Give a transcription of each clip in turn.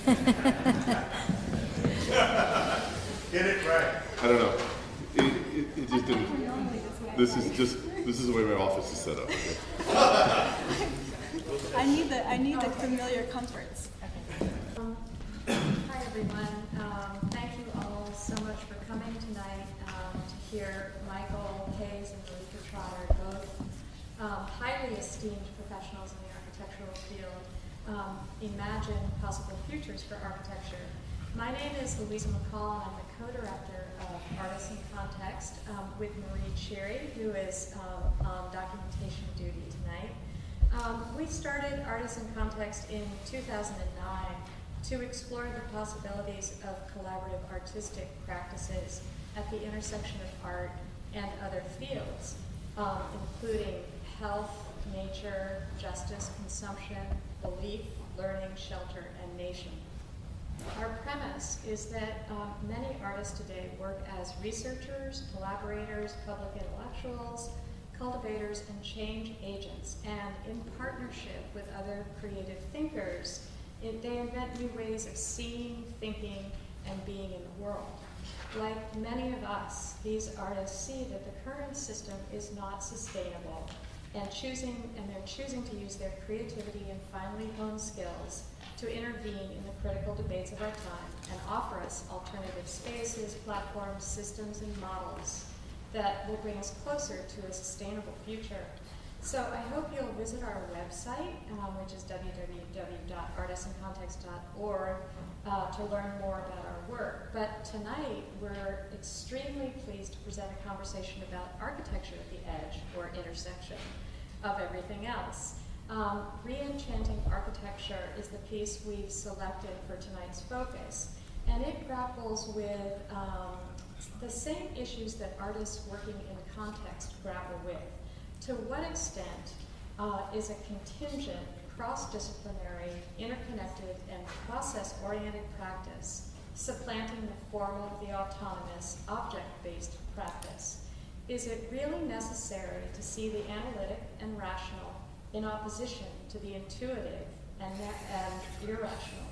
Get it right. I don't know. It just didn't. This is the way my office is set up. Okay. I need the familiar comforts. Hi everyone. Thank you all so much for coming tonight to hear Michael Hayes and Marrikka Trotter, both highly esteemed professionals in the architectural field, imagine possible futures for architecture. My name is Louisa McCall, and I'm the co-director of Artists in Context with Marie Cherry, who is on documentation duty tonight. We started Artists in Context in 2009 to explore the possibilities of collaborative artistic practices at the intersection of art and other fields, including health, nature, justice, consumption, belief, learning, shelter, and nation. Our premise is that many artists today work as researchers, collaborators, public intellectuals, cultivators, and change agents, and in partnership with other creative thinkers, they invent new ways of seeing, thinking, and being in the world. Like many of us, these artists see that the current system is not sustainable, and they're choosing to use their creativity and finely honed skills to intervene in the critical debates of our time and offer us alternative spaces, platforms, systems, and models that will bring us closer to a sustainable future. So I hope you'll visit our website, which is www.artistincontext.org, to learn more about our work. But tonight, we're extremely pleased to present a conversation about architecture at the edge, or intersection, of everything else. Reenchanting Architecture is the piece we've selected for tonight's focus, and it grapples with the same issues that artists working in context grapple with. To what extent is a contingent, cross-disciplinary, interconnected, and process-oriented practice supplanting the formal, the autonomous, object-based practice? Is it really necessary to see the analytic and rational in opposition to the intuitive and irrational?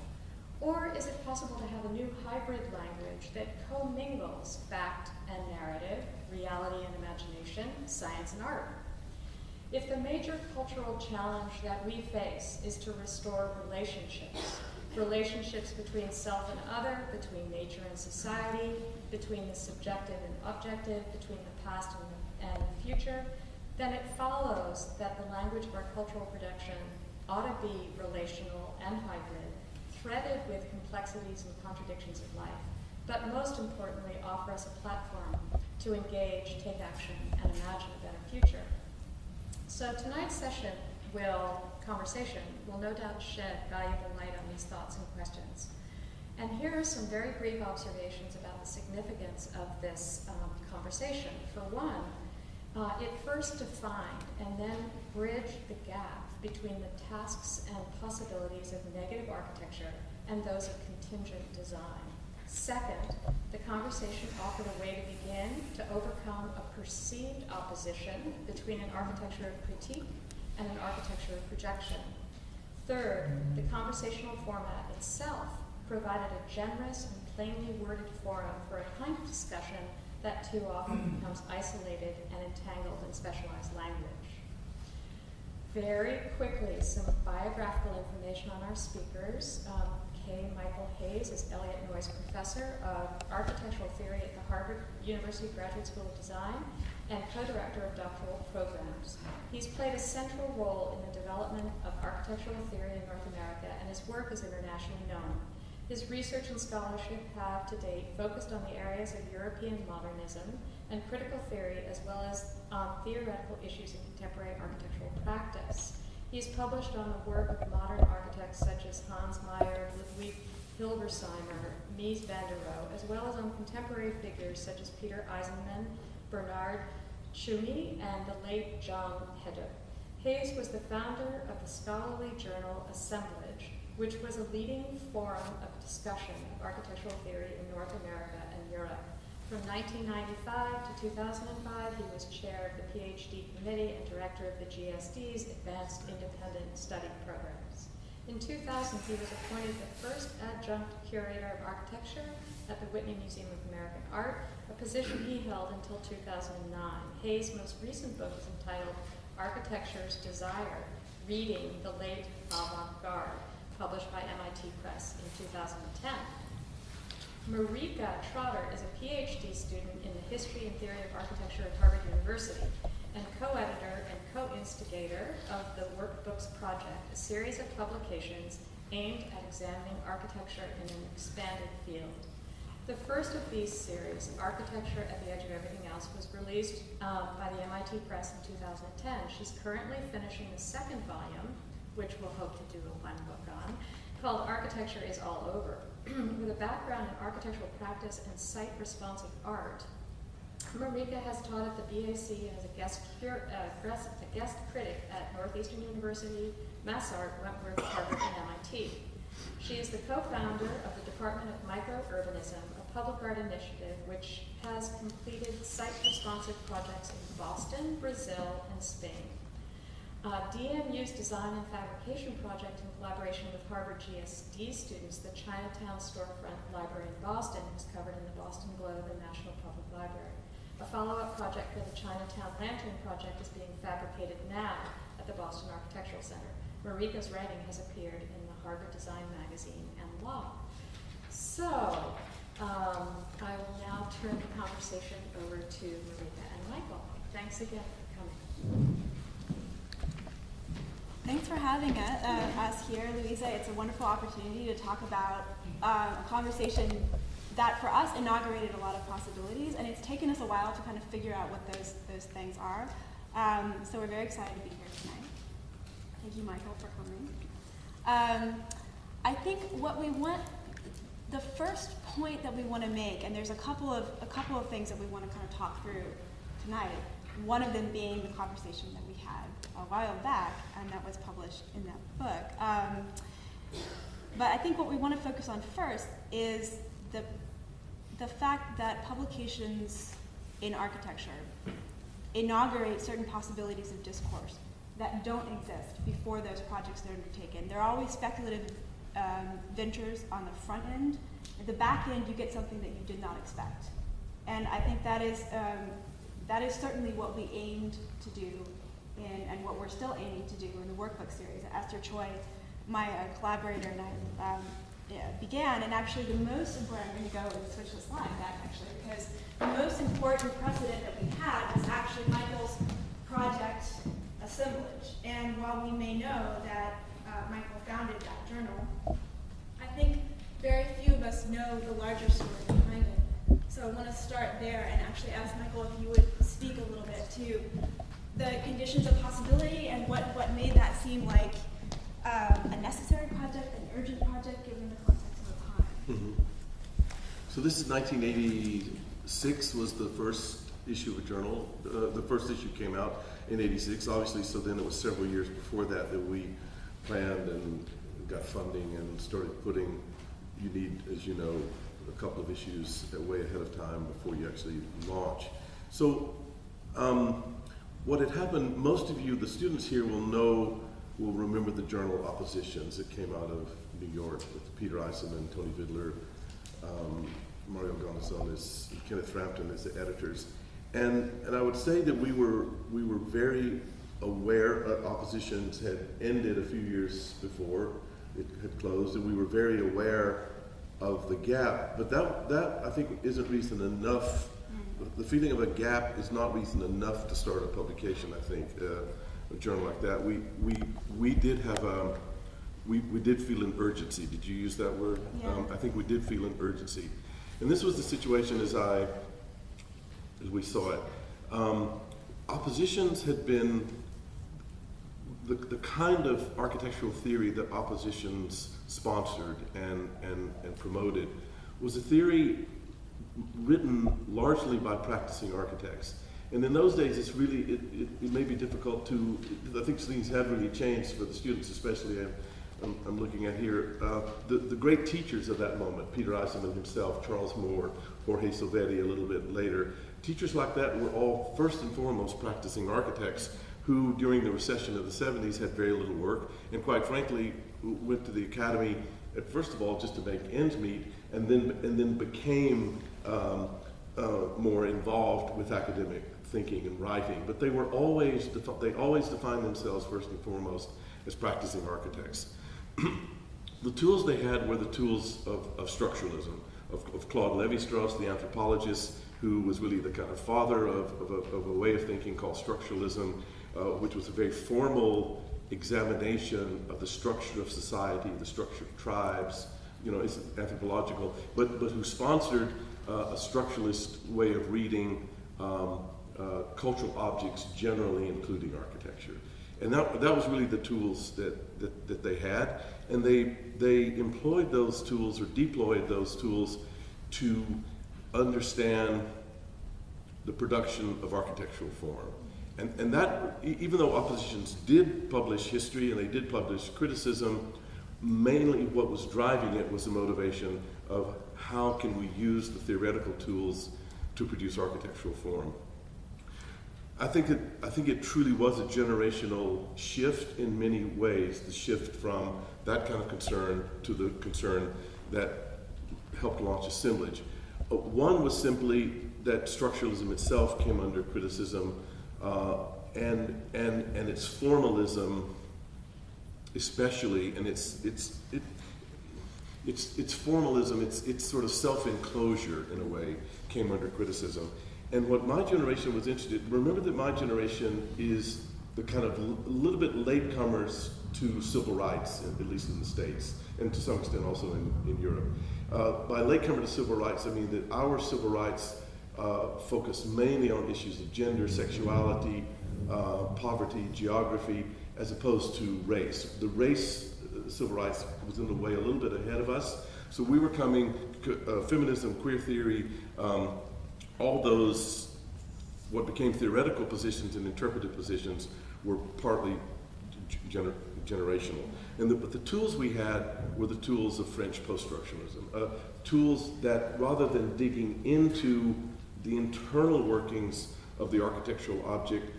Or is it possible to have a new hybrid language that commingles fact and narrative, reality and imagination, science and art? If the major cultural challenge that we face is to restore relationships between self and other, between nature and society, between the subjective and objective, between the past and the future, then it follows that the language of our cultural production ought to be relational and hybrid, threaded with complexities and contradictions of life, but most importantly, offer us a platform to engage, take action, and imagine a better future. So tonight's conversation will no doubt shed valuable light on these thoughts and questions. And here are some very brief observations about the significance of this conversation. For one, it first defined and then bridged the gap between the tasks and possibilities of negative architecture and those of contingent design. Second, the conversation offered a way to begin to overcome a perceived opposition between an architecture of critique and an architecture of projection. Third, the conversational format itself provided a generous and plainly worded forum for a kind of discussion that too often becomes isolated and entangled in specialized language. Very quickly, some biographical information on our speakers. Michael Hayes is Eliot Noyes Professor of Architectural Theory at the Harvard University Graduate School of Design and co-director of doctoral programs. He's played a central role in the development of architectural theory in North America, and his work is internationally known. His research and scholarship have to date focused on the areas of European modernism and critical theory, as well as on theoretical issues in contemporary architectural practice. He's published on the work of modern architects such as Hans Meyer, Ludwig Hilbersheimer, Mies van der Rohe, as well as on contemporary figures such as Peter Eisenman, Bernard Tschumi, and the late John Hedder. Hayes was the founder of the scholarly journal Assemblage, which was a leading forum of discussion of architectural theory in North America and Europe. From 1995 to 2005, he was chair of the PhD committee and director of the GSD's Advanced Independent Study Programs. In 2000, he was appointed the first adjunct curator of architecture at the Whitney Museum of American Art, a position he held until 2009. Hayes' most recent book is entitled Architecture's Desire, Reading the Late Avant-Garde, published by MIT Press in 2010. Marrikka Trotter is a PhD student in the history and theory of architecture at Harvard University and co-editor and co-instigator of the Workbooks Project, a series of publications aimed at examining architecture in an expanded field. The first of these series, Architecture at the Edge of Everything Else, was released by the MIT Press in 2010. She's currently finishing the second volume, which we'll hope to do a one book on, called Architecture is All Over. With a background in architectural practice and site-responsive art, Marrikka has taught at the BAC as a guest critic at Northeastern University, MassArt, Wentworth, Harvard, and MIT. She is the co-founder of the Department of Micro-Urbanism, a public art initiative which has completed site-responsive projects in Boston, Brazil, and Spain. DMU's design and fabrication project in collaboration with Harvard GSD students, the Chinatown Storefront Library in Boston, was covered in the Boston Globe and National Public Library. A follow-up project for the Chinatown Lantern Project is being fabricated now at the Boston Architectural Center. Marrikka's writing has appeared in the Harvard Design Magazine and Law. So, I will now turn the conversation over to Marrikka and Michael. Thanks again for coming. Thanks for having us here, Louisa. It's a wonderful opportunity to talk about a conversation that for us inaugurated a lot of possibilities, and it's taken us a while to kind of figure out what those things are. So we're very excited to be here tonight. Thank you, Michael, for coming. I think what we want, the first point that we want to make, and there's a couple of things that we want to kind of talk through tonight. One of them being the conversation that we had a while back, and that was published in that book. But I think what we want to focus on first is the fact that publications in architecture inaugurate certain possibilities of discourse that don't exist before those projects are undertaken. They're always speculative ventures on the front end. At the back end, you get something that you did not expect. And I think that is certainly what we aimed to do and what we're still aiming to do in the workbook series. Esther Choi, my collaborator, and I began, and actually the most important, I'm going to go and switch the slide back actually, because the most important precedent that we had was actually Michael's project, Assemblage. And while we may know that Michael founded that journal, I think very few of us know the larger story behind it. So I want to start there and actually ask Michael if you would speak a little bit to the conditions of possibility and what made that seem like a necessary project, an urgent project, given the context of the time. Mm-hmm. So this is 1986 was the first issue of a journal. The first issue came out in 86, obviously, so then it was several years before that we planned and got funding and started putting, you need, as you know, a couple of issues way ahead of time before you actually launch. So what had happened, most of you, the students here will remember the journal Oppositions. It came out of New York with Peter Eisenman, Tony Vidler, Mario Gonzalez, Kenneth Frampton as the editors. And I would say that we were very aware. Oppositions had ended a few years before it had closed, and we were very aware of the gap. But that I think isn't reason enough. The feeling of a gap is not reason enough to start a publication. I think a journal like that. We did have we did feel an urgency. Did you use that word? Yeah. I think we did feel an urgency, and this was the situation as we saw it. Oppositions had been the kind of architectural theory that Oppositions sponsored and promoted was a theory written largely by practicing architects. And in those days, it's really, it may be difficult to, I think things have really changed for the students, especially I'm looking at here. The great teachers of that moment, Peter Eisenman himself, Charles Moore, Jorge Silvetti a little bit later, teachers like that were all first and foremost practicing architects who during the recession of the 70s had very little work and quite frankly went to the academy, first of all, just to make ends meet, and then became more involved with academic thinking and writing. But they always defined themselves first and foremost as practicing architects. The tools they had were the tools of structuralism, of Claude Lévi-Strauss, the anthropologist, who was really the kind of father of a way of thinking called structuralism, which was a very formal examination of the structure of society, the structure of tribes, it's anthropological, but who sponsored a structuralist way of reading cultural objects generally, including architecture. And that was really the tools that they had, and they employed those tools or deployed those tools to understand the production of architectural form. And that, even though oppositions did publish history and they did publish criticism, mainly what was driving it was the motivation of how can we use the theoretical tools to produce architectural form. I think it truly was a generational shift in many ways, the shift from that kind of concern to the concern that helped launch Assemblage. One was simply that structuralism itself came under criticism, and its formalism, especially, and its formalism, its sort of self-enclosure in a way, came under criticism. And what my generation was interested, remember that my generation is the kind of a little bit latecomers to civil rights, at least in the States, and to some extent also in Europe. By latecomer to civil rights, I mean that our civil rights focus mainly on issues of gender, sexuality, poverty, geography, as opposed to race. The race civil rights was in a way a little bit ahead of us. So we were coming, feminism, queer theory, all those, what became theoretical positions and interpretive positions were partly generational. But the tools we had were the tools of French post-structuralism, tools that, rather than digging into the internal workings of the architectural object,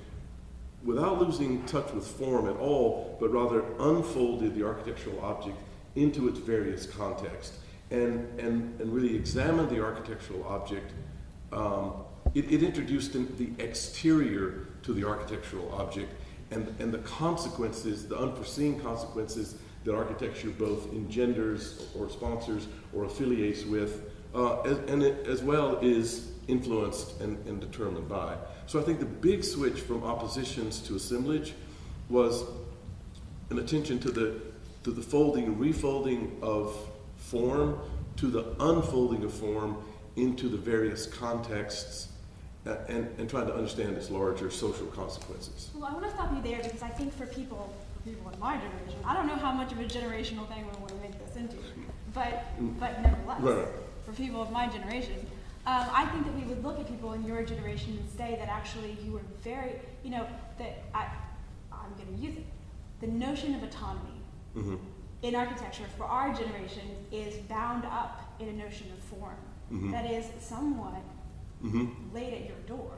without losing touch with form at all, but rather unfolded the architectural object into its various contexts, and really examined the architectural object. It introduced the exterior to the architectural object, and the consequences, the unforeseen consequences that architecture both engenders or sponsors or affiliates with, and it as well is influenced and determined by. So I think the big switch from oppositions to assemblage was an attention to the folding and refolding of form, to the unfolding of form into the various contexts, and trying to understand its larger social consequences. Well, I want to stop you there because I think for people in my generation, I don't know how much of a generational thing we want to make this into, but nevertheless, right. For people of my generation, I think that we would look at people in your generation and say that actually you were very, that I'm going to use it. The notion of autonomy in architecture for our generation is bound up in a notion of form that is somewhat laid at your door.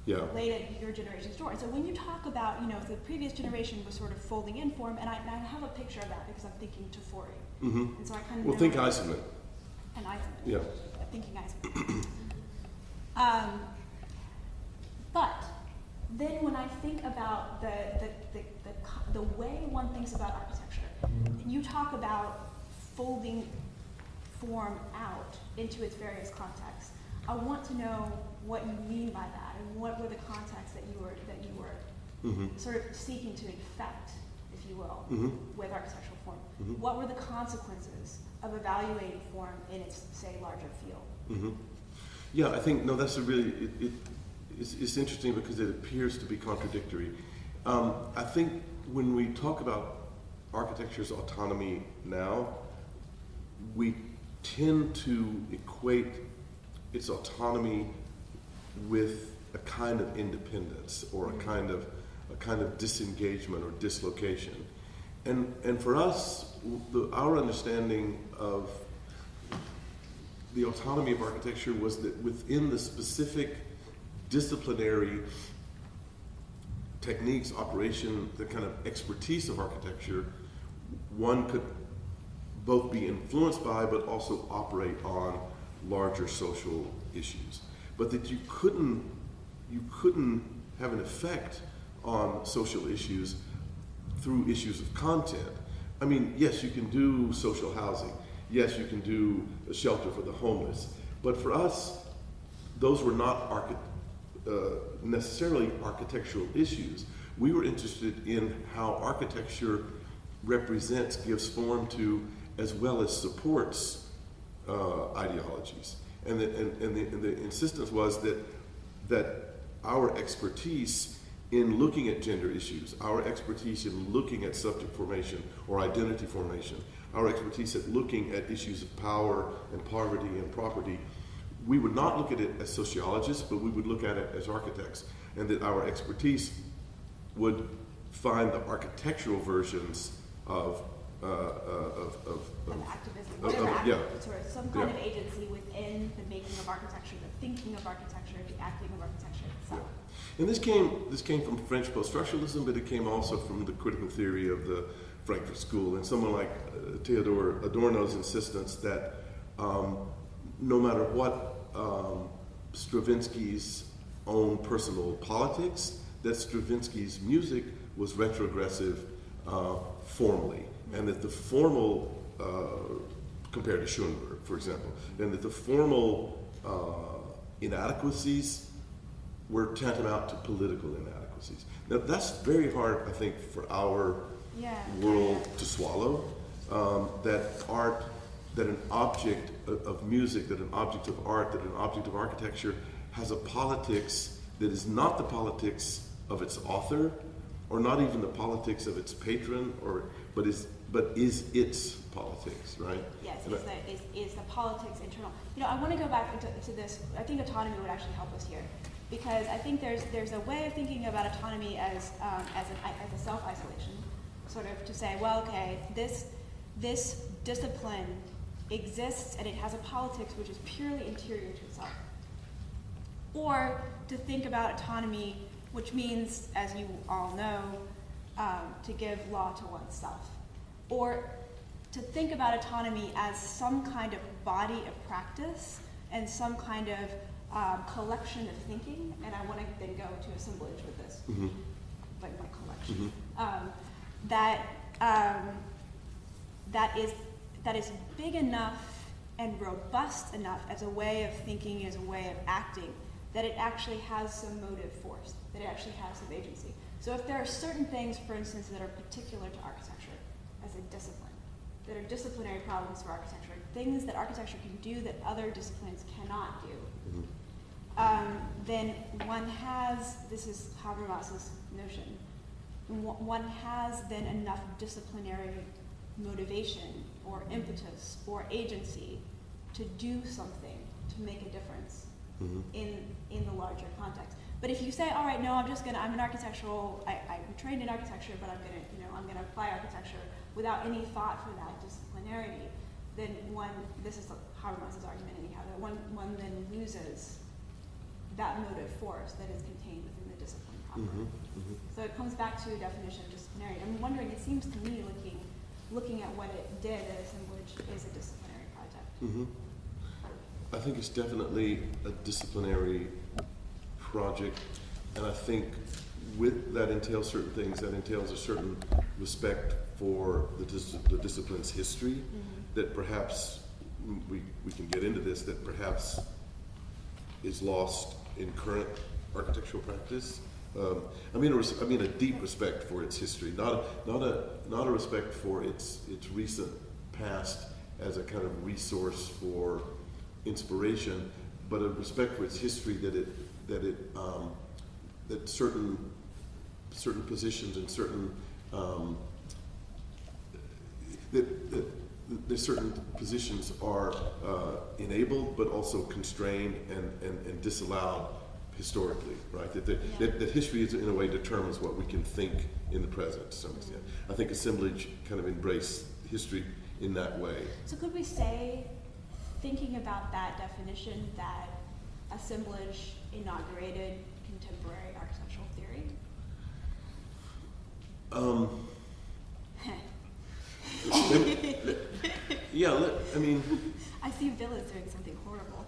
Yeah. Laid at your generation's door. And so when you talk about, the previous generation was sort of folding in form, and I have a picture of that because I'm thinking Tafori. And so I kind of Well, think Eisenman. And Eisenman. Yeah. Thinking Eisenman. But then when I think about the way one thinks about architecture, you talk about folding form out into its various contexts. I want to know what you mean by that, and what were the contexts that you were sort of seeking to effect, if you will, with architectural form. What were the consequences of evaluating form in its, say, larger field? Yeah, I think, no, that's a really, it's interesting because it appears to be contradictory. I think when we talk about architecture's autonomy now, we tend to equate its autonomy with a kind of independence or a kind of disengagement or dislocation. And for us, our understanding of the autonomy of architecture was that within the specific disciplinary techniques, operation, the kind of expertise of architecture, one could both be influenced by but also operate on larger social issues, but that you couldn't have an effect on social issues through issues of content. I mean, yes, you can do social housing. Yes, you can do a shelter for the homeless. But for us, those were not necessarily architectural issues. We were interested in how architecture represents, gives form to, as well as supports ideologies. And the insistence was that our expertise in looking at gender issues, our expertise in looking at subject formation or identity formation, our expertise at looking at issues of power and poverty and property, we would not look at it as sociologists, but we would look at it as architects, and that our expertise would find the architectural versions of activism, yeah. sort of some kind of agency within the making of architecture, the thinking of architecture, the acting of architecture itself. Yeah. And this came from French post-structuralism, but it came also from the critical theory of the Frankfurt School, and someone like Theodor Adorno's insistence that no matter what Stravinsky's own personal politics, that Stravinsky's music was retrogressive formally, and that the formal, compared to Schoenberg, for example, and that the formal inadequacies were tantamount to political inadequacies. Now that's very hard, I think, for our world to swallow, that an object of music, that an object of art, that an object of architecture has a politics that is not the politics of its author, or not even the politics of its patron, but is its politics, right? Yes, is the politics internal. You know, I want to go back to this. I think autonomy would actually help us here, because I think there's a way of thinking about autonomy as a self-isolation, sort of to say, well, okay, this discipline exists and it has a politics which is purely interior to itself. Or to think about autonomy, which means, as you all know, to give law to oneself. Or to think about autonomy as some kind of body of practice and some kind of collection of thinking. And I want to then go to assemblage with this, like my collection. That is big enough and robust enough as a way of thinking, as a way of acting, that it actually has some motive force, that it actually has some agency. So if there are certain things, for instance, that are particular to architecture as a discipline, that are disciplinary problems for architecture, things that architecture can do that other disciplines cannot do, then one has, this is Habermas's notion, one has then enough disciplinary motivation or impetus or agency to do something, to make a difference in the larger context. But if you say, all right, no, I'm an architectural, I'm trained in architecture, but I'm gonna apply architecture without any thought for that disciplinarity, then this is Habermas's argument anyhow, that one then loses that motive force that is contained within the discipline proper. So it comes back to a definition of disciplinarity. I'm wondering, it seems to me, looking at what it did at Assemblage, is a disciplinary project. I think it's definitely a disciplinary project, and I think with that entails certain things. That entails a certain respect for the discipline's history, that perhaps we can get into this, that perhaps is lost in current architectural practice. I mean a deep respect for its history, not a respect for its recent past as a kind of resource for inspiration, but a respect for its history, that certain positions and certain that certain positions are enabled but also constrained and disallowed historically, right? That history is, in a way, determines what we can think in the present to some extent. I think Assemblage kind of embraced history in that way. So could we say, thinking about that definition, that Assemblage inaugurated contemporary architectural theory? Yeah, I mean, I see Villas doing something horrible.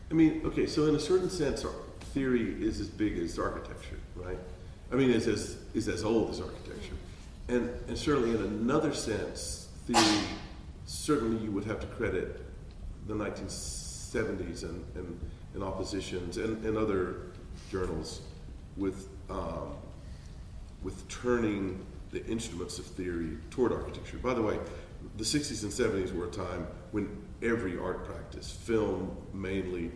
I mean, okay, so in a certain sense, theory is as big as architecture, right? I mean, is as old as architecture. And certainly in another sense, theory, certainly you would have to credit the 1970s and oppositions and other journals with turning the instruments of theory toward architecture. By the way, the 60s and 70s were a time when every art practice, film mainly,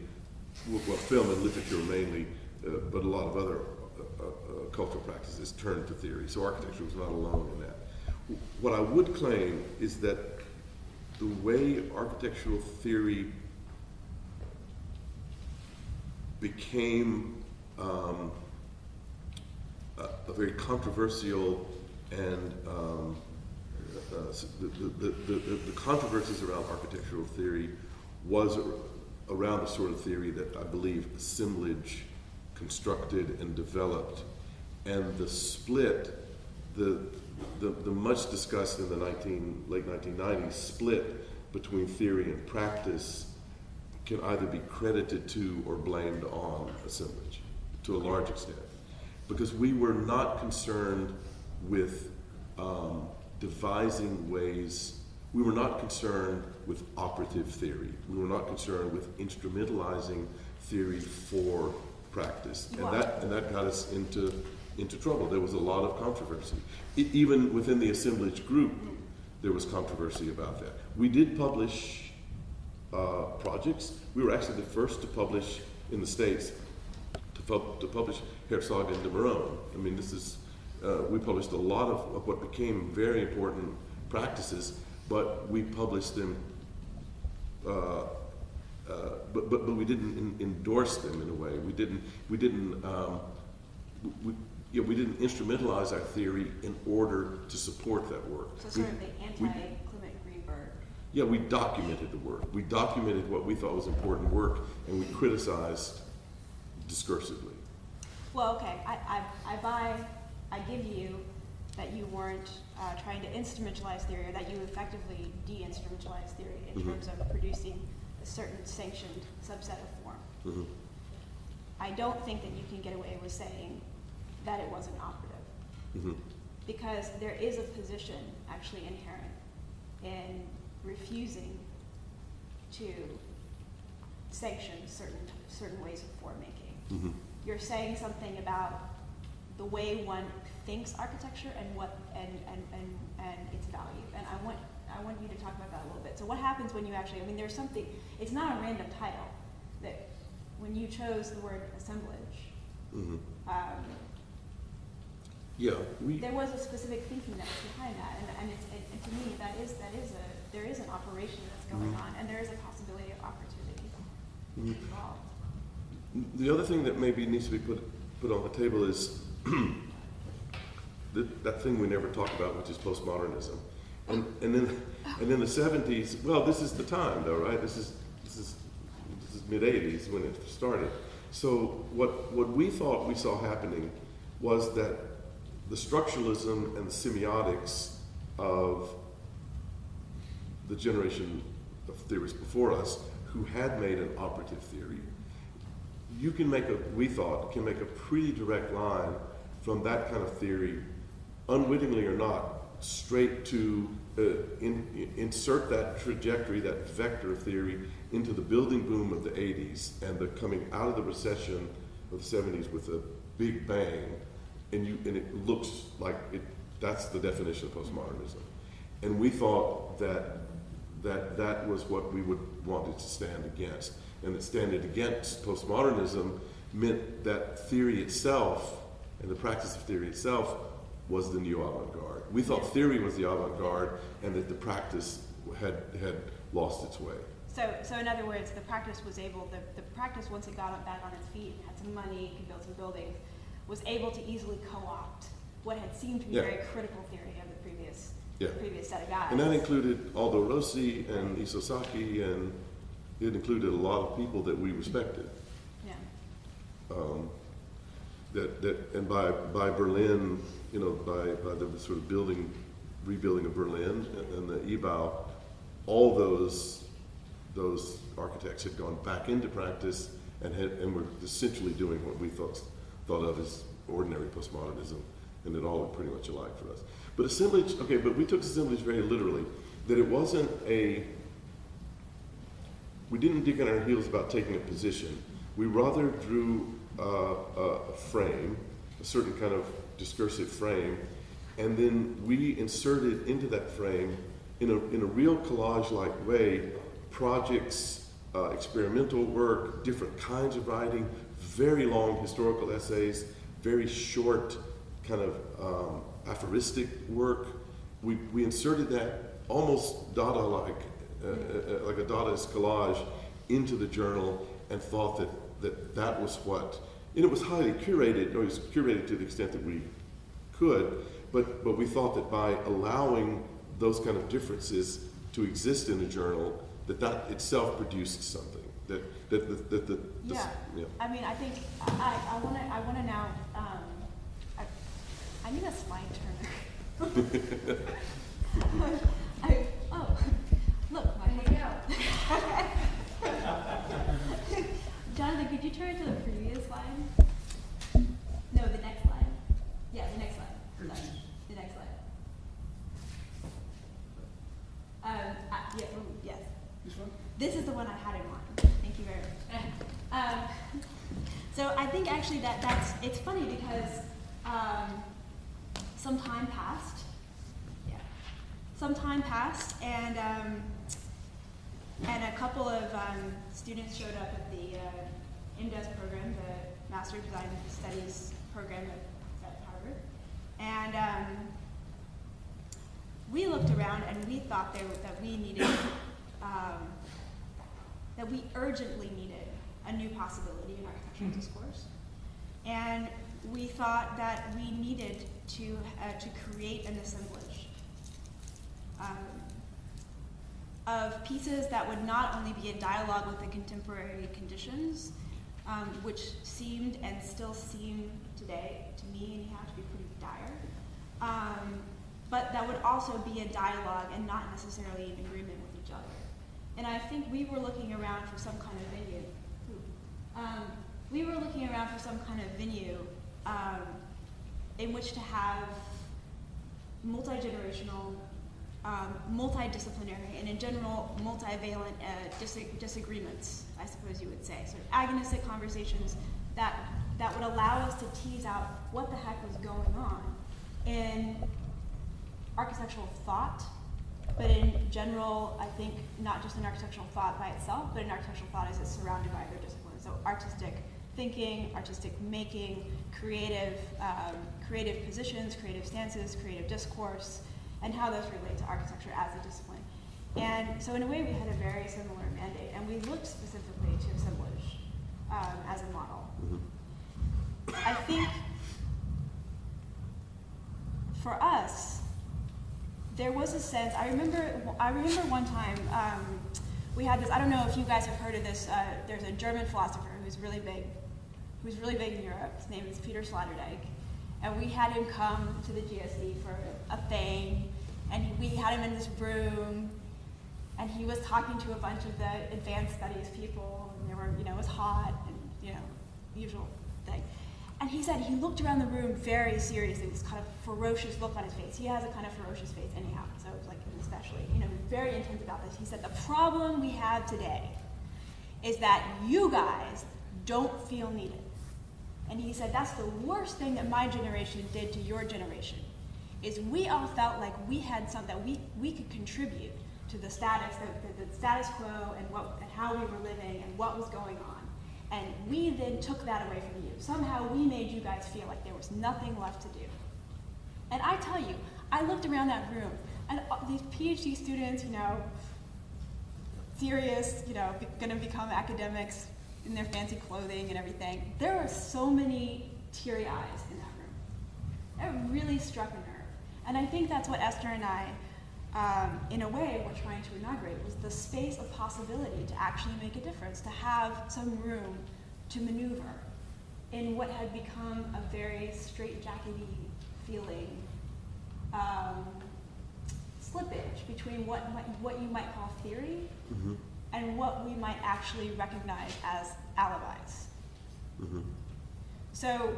well, film and literature mainly, but a lot of other cultural practices turned to theory. So architecture was not alone in that. What I would claim is that the way architectural theory became a very controversial and the controversies around architectural theory was around the sort of theory that I believe Assemblage constructed and developed, and the split, the much discussed in the late 1990s split between theory and practice can either be credited to or blamed on Assemblage to a large extent, because we were not concerned with devising ways. We were not concerned with operative theory. We were not concerned with instrumentalizing theory for practice, and that got us into trouble. There was a lot of controversy. Even within the Assemblage group, there was controversy about that. We did publish projects. We were actually the first to publish in the States to publish Herzog and de Meuron. I mean, this is we published a lot of what became very important practices, but we published them, but we didn't endorse them in a way. We didn't instrumentalize our theory in order to support that work. So sort of the anti-Clement Greenberg. Yeah, we documented the work. We documented what we thought was important work, and we criticized discursively. Well, okay, I give you that you weren't trying to instrumentalize theory, or that you effectively de-instrumentalized theory in terms of producing a certain sanctioned subset of form. I don't think that you can get away with saying that it wasn't operative, because there is a position actually inherent in refusing to sanction certain ways of form making. You're saying something about the way one thinks architecture and its value, and I want you to talk about that a little bit. So what happens when you actually, I mean, there's something, it's not a random title, that when you chose the word assemblage, there was a specific thinking that was behind that, and to me there is an operation that's going on, and there is a possibility of opportunity involved. The other thing that maybe needs to be put on the table is that thing we never talk about, which is postmodernism, and then the 70s. Well, this is the time, though, right? This is mid 80s when it started. So what we thought we saw happening was that the structuralism and the semiotics of the generation of theorists before us, who had made an operative theory, we thought, can make a pretty direct line from that kind of theory, unwittingly or not, straight to insert that trajectory, that vector of theory, into the building boom of the 80s and the coming out of the recession of the 70s with a big bang, and it looks like that's the definition of postmodernism. And we thought that was what we would wanted to stand against. And that standing against postmodernism meant that theory itself and the practice of theory itself was the new avant-garde. We thought theory was the avant-garde, and that the practice had lost its way. So in other words, the practice, once it got back on its feet, had some money, could build some buildings, was able to easily co-opt what had seemed to be very critical theory of the previous set of guys. And that included Aldo Rossi and Isosaki, and it included a lot of people that we respected. And by Berlin, by the sort of building rebuilding of Berlin and the eBau, all those architects had gone back into practice and were essentially doing what we thought of as ordinary postmodernism, and it all looked pretty much alike for us. But assemblage, okay, but we took assemblage very literally, that it wasn't we didn't dig on our heels about taking a position. We rather drew a frame, a certain kind of discursive frame, and then we inserted into that frame, in a real collage-like way, projects, experimental work, different kinds of writing, very long historical essays, very short kind of aphoristic work. We inserted that almost Dada-like, like a Dadaist collage, into the journal, and thought that was what, and it was highly curated, or it was curated to the extent that we could, but we thought that by allowing those kind of differences to exist in a journal, that itself produced something. Yeah. I mean, I think I want to now. I need a slide turner. Look, my Jonathan, could you turn to the previous slide? No, the next slide. Yeah, the next slide. Sorry, the next slide. Yes. This one? This is the one I had in mind. Thank you very much. So I think actually it's funny because some time passed. Yeah. Some time passed, and a couple of students showed up at the MDes program, the Master of Design Studies program at Harvard, and we looked around and we thought that we needed, that we urgently needed a new possibility in architectural discourse, and we thought that we needed to create an assemblage of pieces that would not only be in dialogue with the contemporary conditions, which seemed and still seem today, to me anyhow, to be pretty dire, but that would also be a dialogue and not necessarily in agreement with each other. And I think we were looking around for some kind of venue. In which to have multi-generational, multidisciplinary, and in general, multivalent disagreements, I suppose you would say. Sort of agonistic conversations that would allow us to tease out what the heck was going on in architectural thought, but in general, I think not just in architectural thought by itself, but in architectural thought as it's surrounded by other disciplines. So artistic thinking, artistic making, creative positions, creative stances, creative discourse, and how those relate to architecture as a discipline. And so in a way, we had a very similar mandate, and we looked specifically to assemblage as a model. I think for us, there was a sense, I remember one time, we had this, I don't know if you guys have heard of this, there's a German philosopher who's really big in Europe. His name is Peter Sloterdijk. And we had him come to the GSD for a thing, and we had him in this room, and he was talking to a bunch of the advanced studies people, and they were, it was hot, and, usual thing. And he said he looked around the room very seriously, this kind of ferocious look on his face. He has a kind of ferocious face anyhow, so it was like especially, very intense about this. He said, the problem we have today is that you guys don't feel needed. And he said, that's the worst thing that my generation did to your generation, is we all felt like we had something that we could contribute to the status, the status quo and how we were living and what was going on. And we then took that away from you. Somehow we made you guys feel like there was nothing left to do. And I tell you, I looked around that room, and these PhD students, serious, gonna become academics in their fancy clothing and everything. There were so many teary eyes in that room. It really struck a nerve. And I think that's what Esther and I, in a way, were trying to inaugurate, was the space of possibility to actually make a difference, to have some room to maneuver in what had become a very straitjackety feeling slippage between what you might call theory and what we might actually recognize as alibis. So,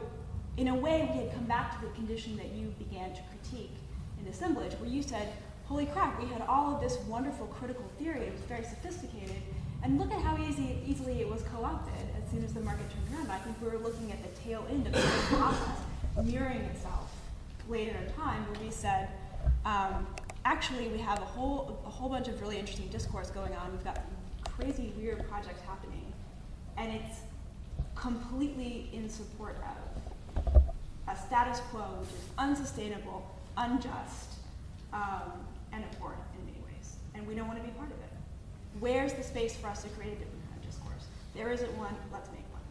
in a way, we had come back to the condition that you began to critique in Assemblage, where you said, holy crap, we had all of this wonderful critical theory, it was very sophisticated, and look at how easily it was co-opted as soon as the market turned around. I think we were looking at the tail end of the process mirroring itself later in time, where we said, actually, we have a whole bunch of really interesting discourse going on. We've got crazy, weird projects happening, and it's completely in support of a status quo which is unsustainable, unjust, and abhorrent in many ways. And we don't want to be part of it. Where's the space for us to create a different kind of discourse? There isn't one, let's make one.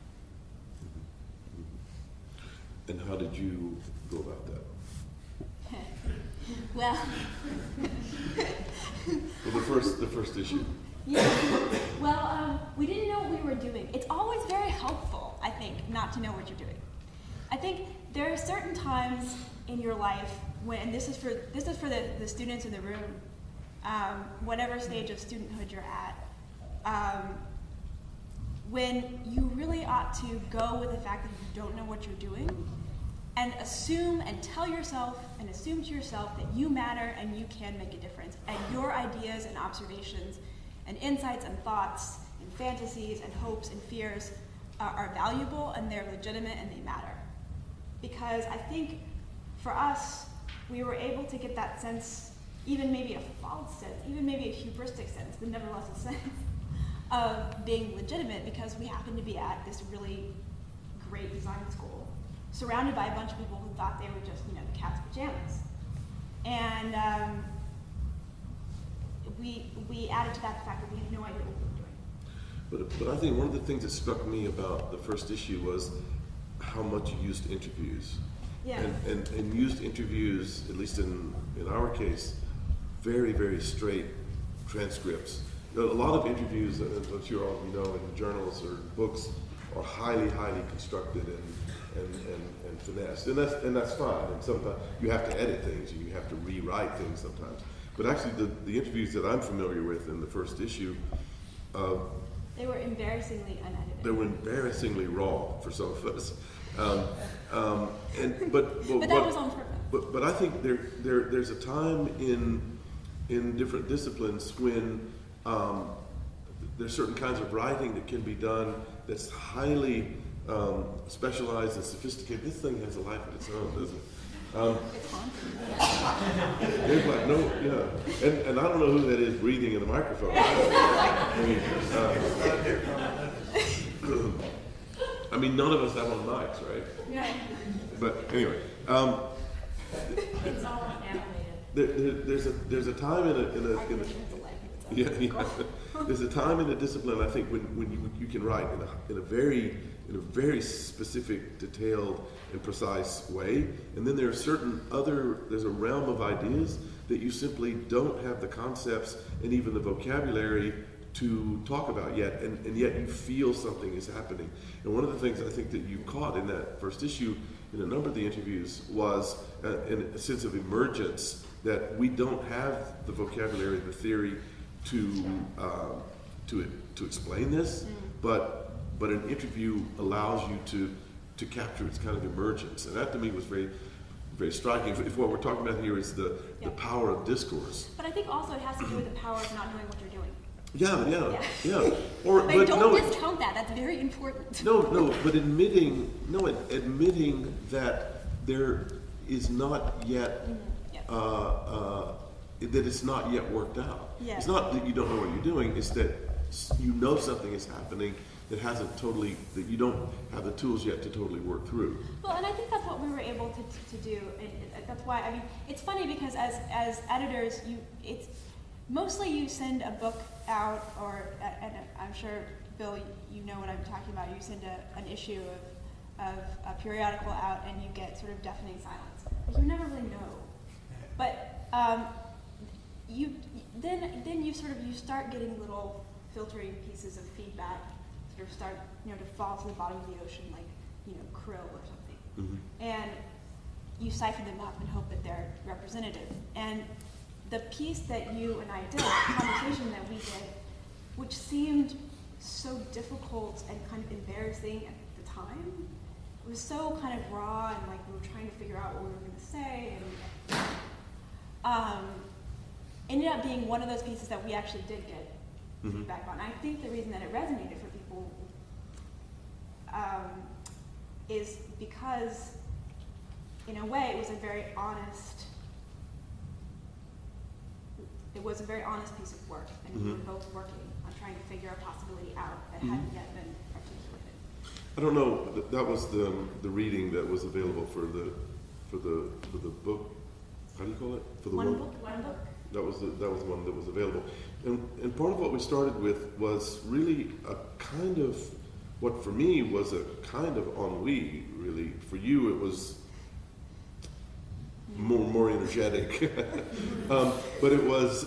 And how did you go about that? Well, the first issue. Yeah. Well, we didn't know what we were doing. It's always very helpful, I think, not to know what you're doing. I think there are certain times in your life when, and this is for the students in the room, whatever stage of studenthood you're at, when you really ought to go with the fact that you don't know what you're doing, and assume and tell yourself and assume to yourself that you matter and you can make a difference, and your ideas and observations and insights and thoughts and fantasies and hopes and fears are valuable and they're legitimate and they matter. Because I think for us, we were able to get that sense, even maybe a false sense, even maybe a hubristic sense, but nevertheless a sense of being legitimate, because we happened to be at this really great design school, surrounded by a bunch of people who thought they were just, the cat's pajamas. And we added to that the fact that we had no idea what we were doing. But I think one of the things that struck me about the first issue was how much you used interviews. Yeah. And used interviews, at least in our case, very, very straight transcripts. A lot of interviews, as I'm sure all of you know, in journals or books, are highly, highly constructed and finessed, and that's fine. And sometimes you have to edit things, and you have to rewrite things sometimes. But actually, the interviews that I'm familiar with in the first issue, they were embarrassingly unedited. They were embarrassingly raw for some of us. But that was on purpose. But I think there's a time in different disciplines when there's certain kinds of writing that can be done that's highly specialized and sophisticated. This thing has a life of its own, doesn't it? It's haunting. There's like no, and I don't know who that is breathing in the microphone. I mean, none of us have on mics, right? Yeah. But anyway, It's all animated. there's a time in a there's a time in a discipline, I think, when you can write in a very specific, detailed, and precise way, and then there's a realm of ideas that you simply don't have the concepts and even the vocabulary to talk about yet, and yet you feel something is happening. And one of the things I think that you caught in that first issue in a number of the interviews was a sense of emergence, that we don't have the vocabulary, the theory to explain this, but an interview allows you to capture its kind of emergence, and that to me was very, very striking. If what we're talking about here is the power of discourse. But I think also it has to do with the power of not knowing what you're doing. Yeah. But don't discount that. That's very important. But admitting that there is not yet that it's not yet worked out. Yeah. It's not that you don't know what you're doing. It's that you know something is happening that you don't have the tools yet to totally work through. Well, and I think that's what we were able to do. And that's why, I mean, it's funny because as editors, it's mostly you send a book out, and I'm sure, Bill, you know what I'm talking about. You send an issue of a periodical out, and you get sort of deafening silence. But you never really know. But then you start getting little filtering pieces of feedback, sort of start to fall to the bottom of the ocean, like krill or something, and you siphon them up and hope that they're representative. And the piece that you and I did, the conversation that we did, which seemed so difficult and kind of embarrassing at the time, it was so kind of raw and like we were trying to figure out what we were going to say, and ended up being one of those pieces that we actually did get feedback on. I think the reason that it resonated for people is because, in a way, it was a very honest piece of work, and we were both working on trying to figure a possibility out that hadn't yet been articulated. I don't know. That was the reading that was available for the book. How do you call it? For the One book. That was the one that was available, and part of what we started with was really a kind of what for me was a kind of ennui. Really, for you it was more energetic, but it was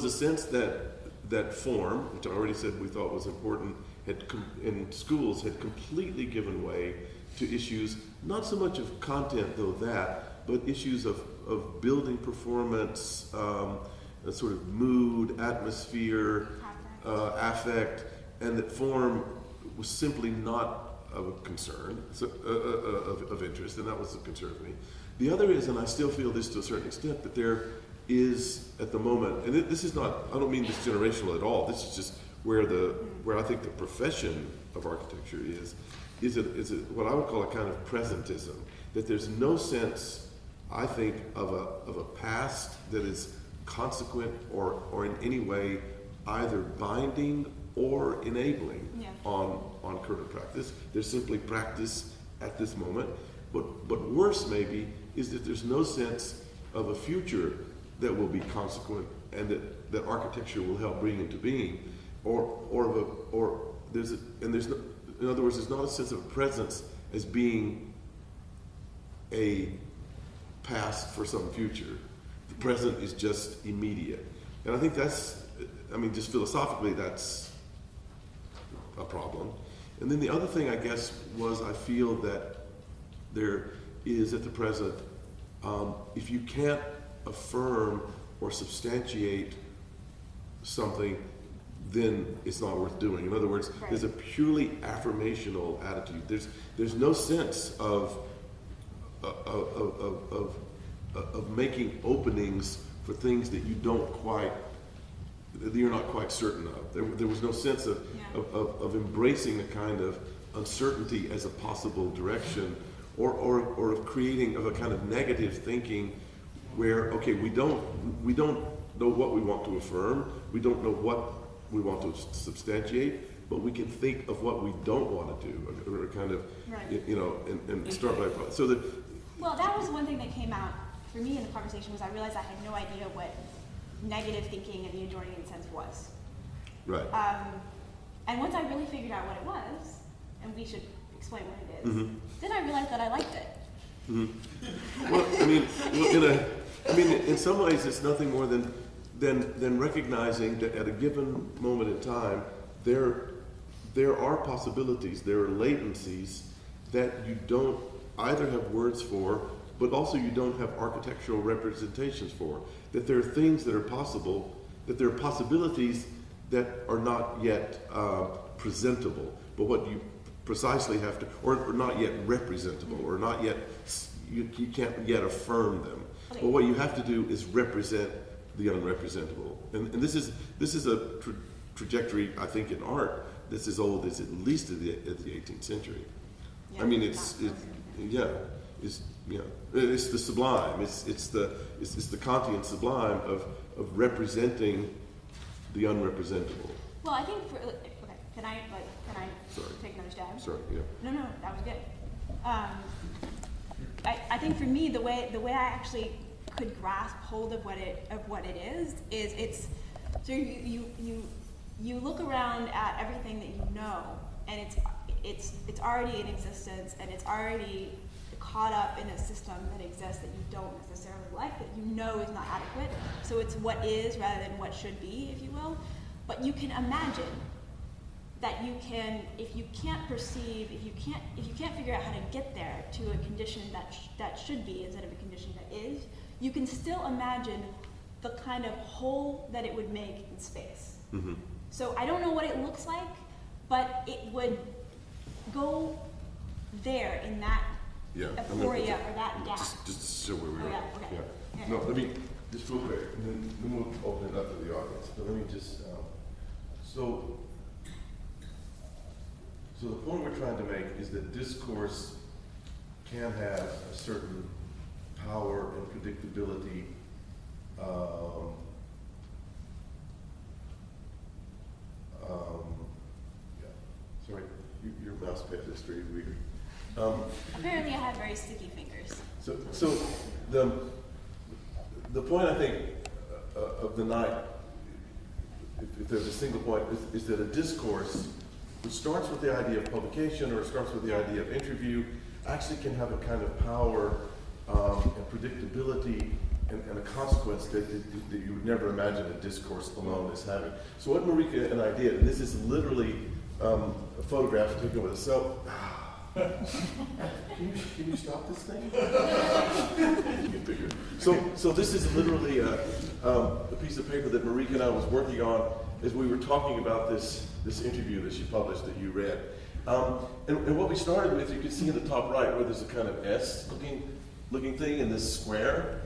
a sense that form, which I already said we thought was important, in schools had completely given way to issues, not so much of content though that, but issues of building performance, a sort of mood, atmosphere, affect, and that form was simply not of a concern, of interest, and that was a concern for me. The other is, and I still feel this to a certain extent, that there is at the moment, and this is not, I don't mean this generational at all, this is just where I think the profession of architecture is what I would call a kind of presentism, that there's no sense, I think, of a past that is consequent or in any way either binding or enabling on current practice. There's simply practice at this moment. But worse maybe is that there's no sense of a future that will be consequent and that architecture will help bring into being, in other words, there's not a sense of presence as being a past for some future. The present is just immediate. And I think just philosophically, that's a problem. And then the other thing, I guess, was I feel that there is at the present, if you can't affirm or substantiate something, then it's not worth doing. In other words, there's a purely affirmational attitude. There's no sense of making openings for things that you're not quite certain of. There was no sense of embracing the kind of uncertainty as a possible direction, or of creating of a kind of negative thinking where, okay, we don't know what we want to affirm, we don't know what we want to substantiate, but we can think of what we don't want to do, or kind of, and start by, so that. Well, that was one thing that came out for me in the conversation, was I realized I had no idea what negative thinking in the Adornian sense was. Right. And once I really figured out what it was, and we should explain what it is, then I realized that I liked it. Well, in some ways, it's nothing more than recognizing that at a given moment in time, there are possibilities, there are latencies that you don't either have words for, but also you don't have architectural representations for. That there are things that are possible, that there are possibilities that are not yet presentable, but what you precisely have to, or not yet representable, or not yet, you can't yet affirm them. Okay. But what you have to do is represent the unrepresentable. And this is a trajectory, I think, in art that's as old as at least at the 18th century. Yeah, I mean, it's the sublime. It's the Kantian sublime of representing the unrepresentable. Well, I think can I take another stab? Sorry, yeah. No, that was good. I think for me, the way I actually could grasp hold of what it is it's so you look around at everything that you know, and it's already in existence, and it's already caught up in a system that exists that you don't necessarily like, that you know is not adequate. So it's what is rather than what should be, if you will. But you can imagine that you can, if you can't figure out how to get there to a condition that should be instead of a condition that is, you can still imagine the kind of hole that it would make in space. Mm-hmm. So I don't know what it looks like, but it would go there in that aporia or that gap. Just to show where we are. Yeah, okay. Yeah. No, let me, just real quick, and then we'll open it up to the audience. But let me just, so the point we're trying to make is that discourse can have a certain power and predictability. Sorry, your mouse pad is very weird. Apparently I have very sticky fingers. So the point I think of the night, if there's a single point, is that a discourse, which starts with the idea of publication or it starts with the idea of interview, actually can have a kind of power and predictability and a consequence that you would never imagine a discourse alone is having. So what Marrikka and I did, and this is literally a photograph taken with a cell. Can you stop this thing? So this is literally a piece of paper that Marrikka and I was working on as we were talking about this interview that she published that you read. And what we started with, you can see in the top right where there's a kind of S looking thing in this square.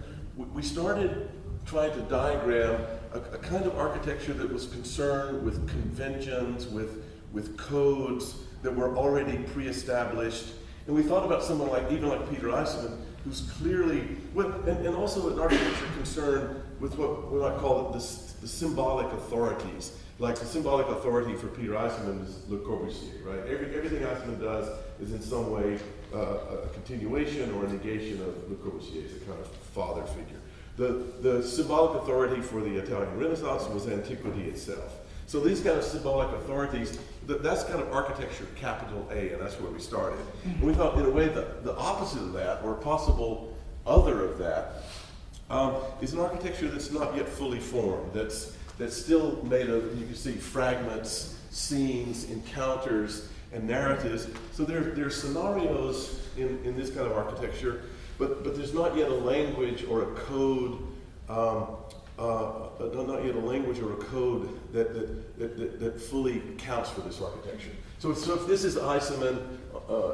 We started trying to diagram a kind of architecture that was concerned with conventions, with codes that were already pre-established. And we thought about someone even like Peter Eisenman, who's clearly, and also an architecture concerned with what I call the symbolic authorities. Like the symbolic authority for Peter Eisenman is Le Corbusier, right? Everything Eisenman does is in some way a continuation or a negation of Le Corbusier as a kind of father figure. The symbolic authority for the Italian Renaissance was antiquity itself. So these kind of symbolic authorities, that's kind of architecture, capital A, and that's where we started. And we thought, in a way, the opposite of that, or a possible other of that, is an architecture that's not yet fully formed, that's still made of, you can see, fragments, scenes, encounters, and narratives. So there are scenarios in this kind of architecture, but there's not yet a language or a code, that fully counts for this architecture. So if this is Eisenman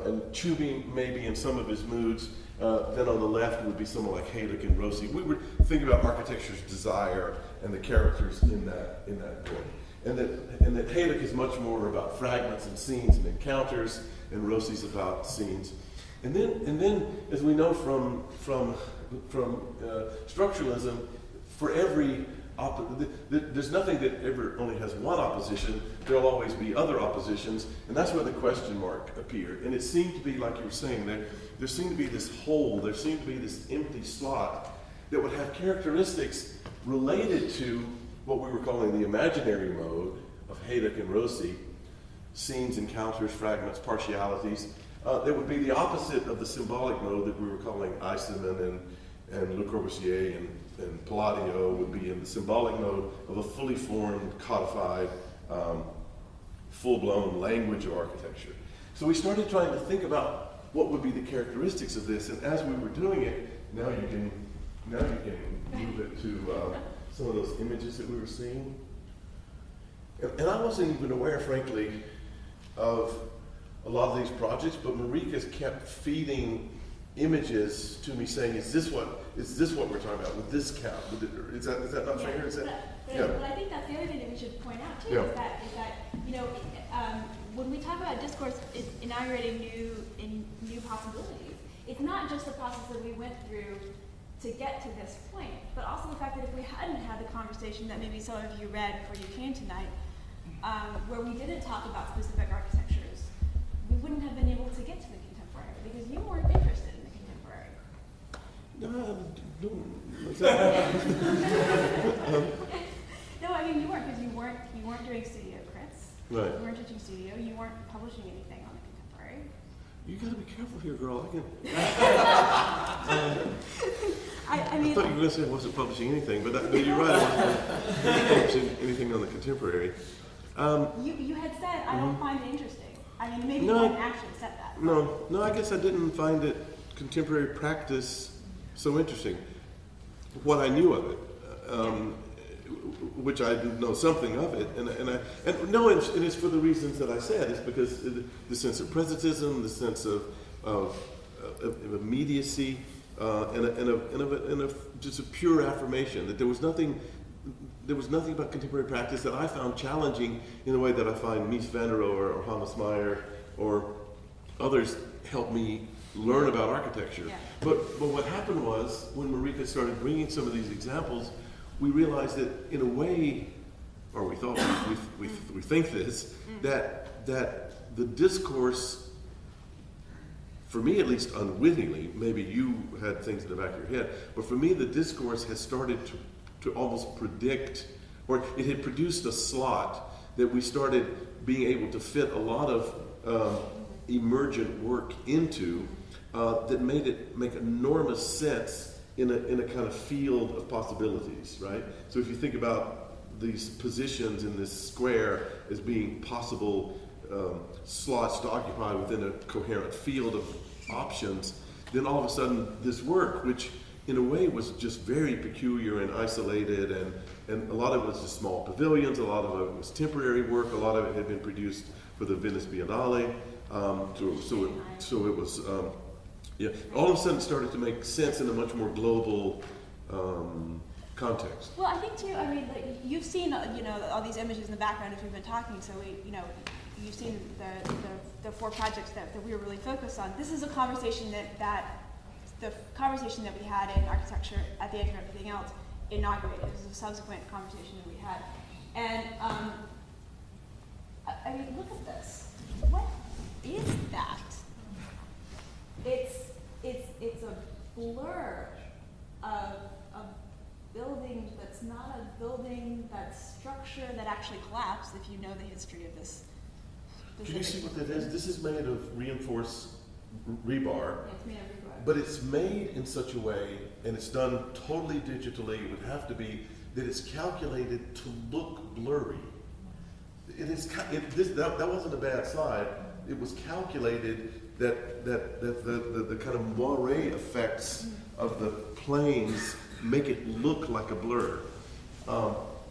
and Chubby maybe in some of his moods, then on the left would be someone like Hayek and Rossi. We were thinking about architecture's desire and the characters in that book. And that Hayek is much more about fragments and scenes and encounters, and Rossi's about scenes. And then as we know from structuralism, for every there's nothing that ever only has one opposition. There'll always be other oppositions, and that's where the question mark appeared. And it seemed to be, like you were saying, there seemed to be this hole, there seemed to be this empty slot that would have characteristics related to what we were calling the imaginary mode of Hayek and Rossi, scenes, encounters, fragments, partialities. That would be the opposite of the symbolic mode that we were calling Eisenman and Le Corbusier and Palladio would be in the symbolic mode of a fully formed, codified, full-blown language of architecture. So we started trying to think about what would be the characteristics of this, and as we were doing it, now you can move it to some of those images that we were seeing. And I wasn't even aware, frankly, of a lot of these projects, but Marrikka's kept feeding images to me saying, is this what we're talking about? Would this count? Is that not fair? But I think that's the other thing that we should point out too, is that when we talk about discourse inaugurating new possibilities, it's not just the process that we went through to get to this point, but also the fact that if we hadn't had the conversation that maybe some of you read before you came tonight, where we didn't talk about specific architectures, we wouldn't have been able to get to the contemporary because you weren't interested in the contemporary. No, I mean you weren't, because you weren't doing studio crits. Right. You weren't teaching studio. You weren't publishing anything on the contemporary. You gotta be careful here, girl. I mean, I thought you were going to say I wasn't publishing anything, but you're right. I wasn't publishing anything on the contemporary. You had said, I don't find it interesting. I mean, maybe you hadn't actually said that. No, I guess I didn't find it contemporary practice so interesting. what I knew of it, which I know something of it, and it's for the reasons that I said. It's because the sense of presentism, the sense of immediacy, and just a pure affirmation that there was nothing about contemporary practice that I found challenging in the way that I find Mies van der Rohe or Hannes Meyer or others help me learn about architecture. Yeah. But what happened was, when Marrikka started bringing some of these examples, we realized that in a way, or we thought we think this, that the discourse, for me at least unwittingly, maybe you had things in the back of your head, but for me the discourse has started to almost predict, or it had produced a slot that we started being able to fit a lot of emergent work into, that made it make enormous sense in a kind of field of possibilities, right? So if you think about these positions in this square as being possible slots to occupy within a coherent field of options, then all of a sudden this work, which in a way was just very peculiar and isolated, and a lot of it was just small pavilions, a lot of it was temporary work, a lot of it had been produced for the Venice Biennale, so it was, all of a sudden started to make sense in a much more global context. Well, I think too, I mean, like, you've seen, all these images in the background if we've been talking, so you've seen the 4 projects that we were really focused on. This is a conversation that the conversation that we had in architecture at the end of everything else inaugurated. This is a subsequent conversation that we had. And, I mean, look at this. What is that? It's a blur of a building that's not a building, that's structure that actually collapsed, if you know the history of this. Can you see what that is? This is made of reinforced rebar. Yeah, it's made of rebar. But it's made in such a way, and it's done totally digitally, it would have to be, that it's calculated to look blurry. That wasn't a bad slide. It was calculated that the kind of moire effects of the planes make it look like a blur.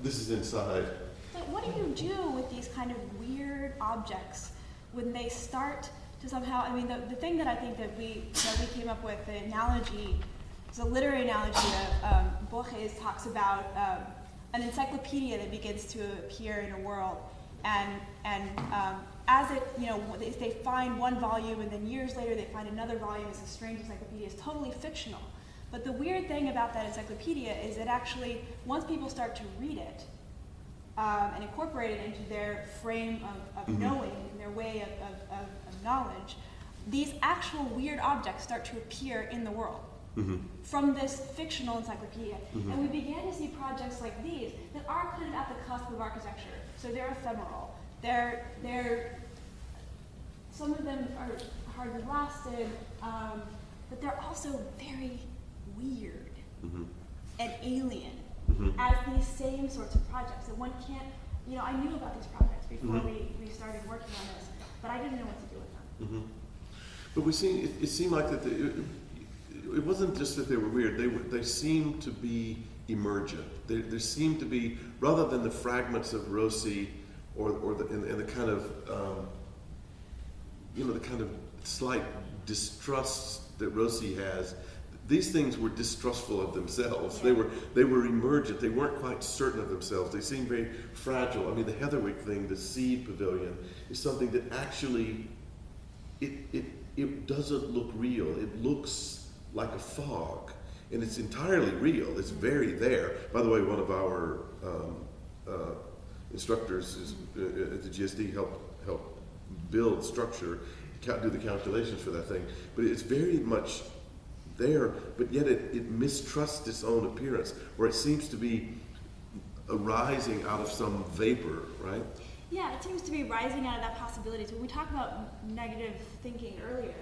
This is inside. But what do you do with these kind of weird objects when they start to somehow, I mean, the thing that I think that we came up with, the analogy, is a literary analogy of Borges talks about an encyclopedia that begins to appear in a world, and as it, if they find one volume and then years later they find another volume, it's a strange encyclopedia, it's totally fictional. But the weird thing about that encyclopedia is that actually, once people start to read it and incorporate it into their frame of knowing, and their way of knowledge, these actual weird objects start to appear in the world from this fictional encyclopedia. And we began to see projects like these that are kind of at the cusp of architecture. So they're ephemeral. They're some of them are hardly lasted, but they're also very weird and alien as these same sorts of projects that one can't, I knew about these projects before we started working on this, but I didn't know what to do with them. But it seemed like that it wasn't just that they were weird, they seemed to be emergent. There seemed to be, rather than the fragments of Rossi or the kind of the kind of slight distrust that Rossi has, these things were distrustful of themselves. They were emergent. They weren't quite certain of themselves. They seemed very fragile. I mean, the Heatherwick thing, the seed pavilion, is something that actually it doesn't look real. It looks like a fog, and it's entirely real. It's very there. By the way, one of our instructors at the GSD helped build structure, do the calculations for that thing. But it's very much there, but yet it mistrusts its own appearance, or it seems to be arising out of some vapor, right? Yeah, it seems to be rising out of that possibility. So when we talked about negative thinking earlier,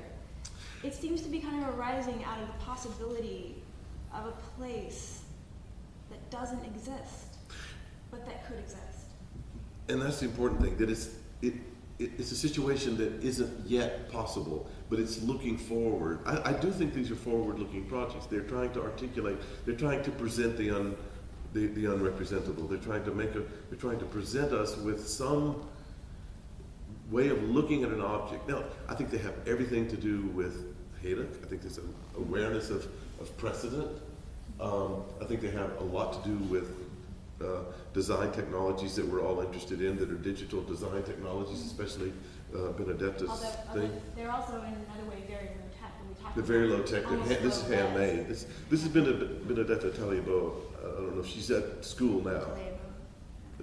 it seems to be kind of arising out of the possibility of a place that doesn't exist, but that could exist. And that's the important thing, that it's a situation that isn't yet possible, but it's looking forward. I do think these are forward-looking projects. They're trying to articulate, they're trying to present the unrepresentable. They're trying to present us with some way of looking at an object. Now, I think they have everything to do with Hayek. I think there's an awareness of precedent. I think they have a lot to do with design technologies that we're all interested in, that are digital design technologies, especially Benedetta's thing. They're also in another way very low tech. When we talk They're very low tech. This is low handmade. This has been Benedetta Taliabo. I don't know if she's at school now.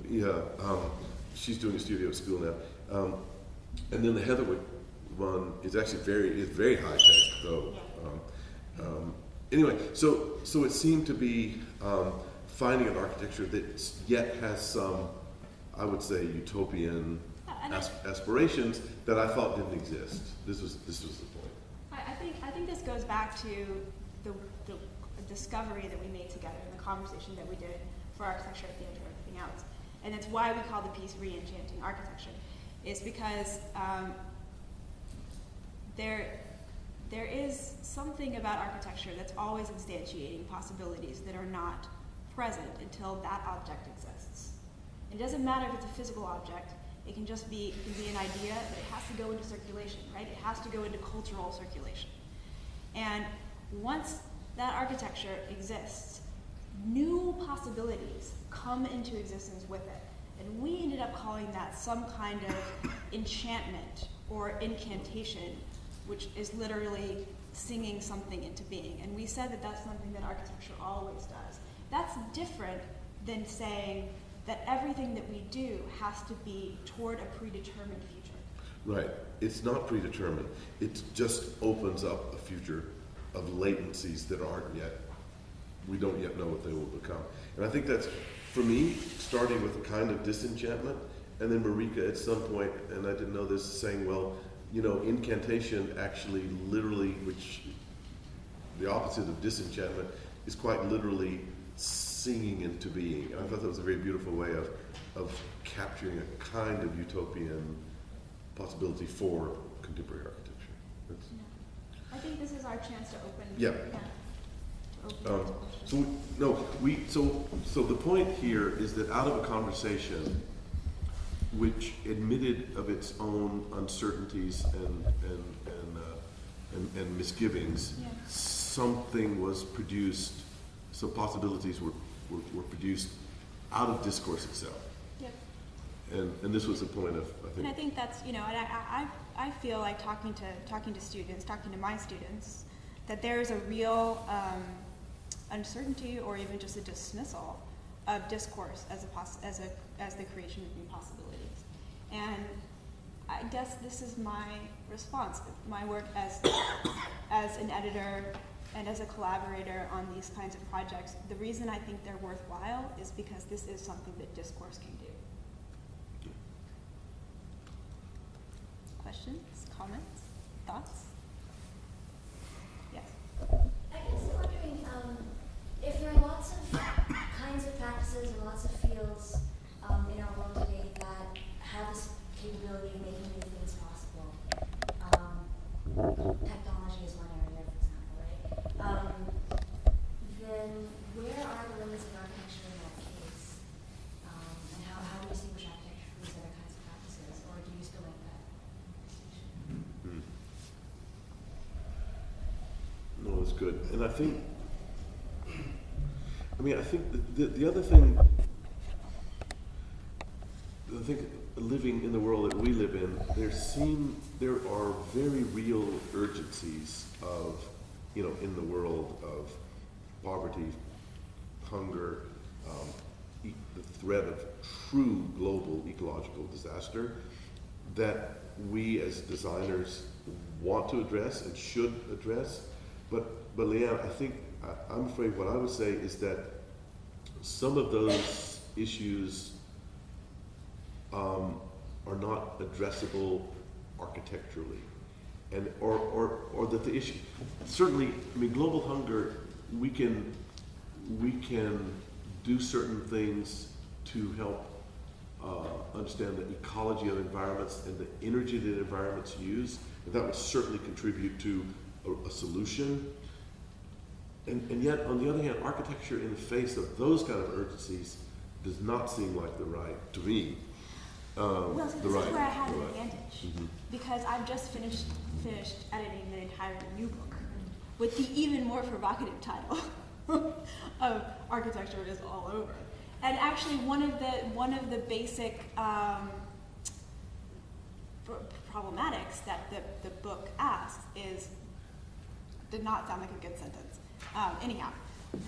Yeah, she's doing a studio at school now. And then the Heatherwick one is actually very high tech though. Anyway, so it seemed to be finding an architecture that yet has some, I would say, utopian aspirations that I thought didn't exist. This was the point. I think this goes back to the discovery that we made together and the conversation that we did for architecture at the end of everything else. And it's why we call the piece Reenchanting Architecture. Is because there is something about architecture that's always instantiating possibilities that are not present until that object exists. It doesn't matter if it's a physical object. It can just be, an idea, but it has to go into circulation, right? It has to go into cultural circulation. And once that architecture exists, new possibilities come into existence with it. And we ended up calling that some kind of enchantment or incantation, which is literally singing something into being. And we said that that's something that architecture always does. That's different than saying that everything that we do has to be toward a predetermined future. Right. It's not predetermined. It just opens up a future of latencies that aren't yet, we don't yet know what they will become. And I think that's, for me, starting with a kind of disenchantment, and then Marrikka at some point, and I didn't know this, saying, well, you know, incantation actually literally, which the opposite of disenchantment, is quite literally singing into being. And I thought that was a very beautiful way of capturing a kind of utopian possibility for contemporary architecture. I think this is our chance to open. Yeah. To open So the point here is that out of a conversation which admitted of its own uncertainties and misgivings, something was produced. Some possibilities were produced out of discourse itself. Yep. And this was the point of, I think. And I think that's, and I feel like talking to students, talking to my students, that there is a real uncertainty or even just a dismissal of discourse as the creation of new possibilities. And I guess this is my response. My work as an editor and as a collaborator on these kinds of projects, the reason I think they're worthwhile is because this is something that discourse can do. Questions, comments, thoughts? Yes. I guess I'm wondering if there are lots of kinds of practices and lots of fields in our world today that have this capability of making new things possible. Technology is one area, for example, right? Then where are the limits of architecture in that case? And how do you distinguish architecture from these other kinds of practices? Or do you still make that distinction? No, it's good. And I think the other thing, I think living in the world that we live in, there are very real urgencies of, in the world of poverty, hunger, the threat of true global ecological disaster that we as designers want to address and should address. But Leanne, I'm afraid what I would say is that some of those issues are not addressable architecturally, and or that the issue, certainly, global hunger, we can do certain things to help understand the ecology of environments and the energy that environments use And that would certainly contribute to a solution. And yet, on the other hand, architecture in the face of those kind of urgencies does not seem like the right, to me, well, so this is where I have an right. advantage, Mm-hmm. because I've just finished editing an entire new book with the even more provocative title of Architecture is All Over. And actually, one of the basic problematics that the book asks did not sound like a good sentence. Anyhow,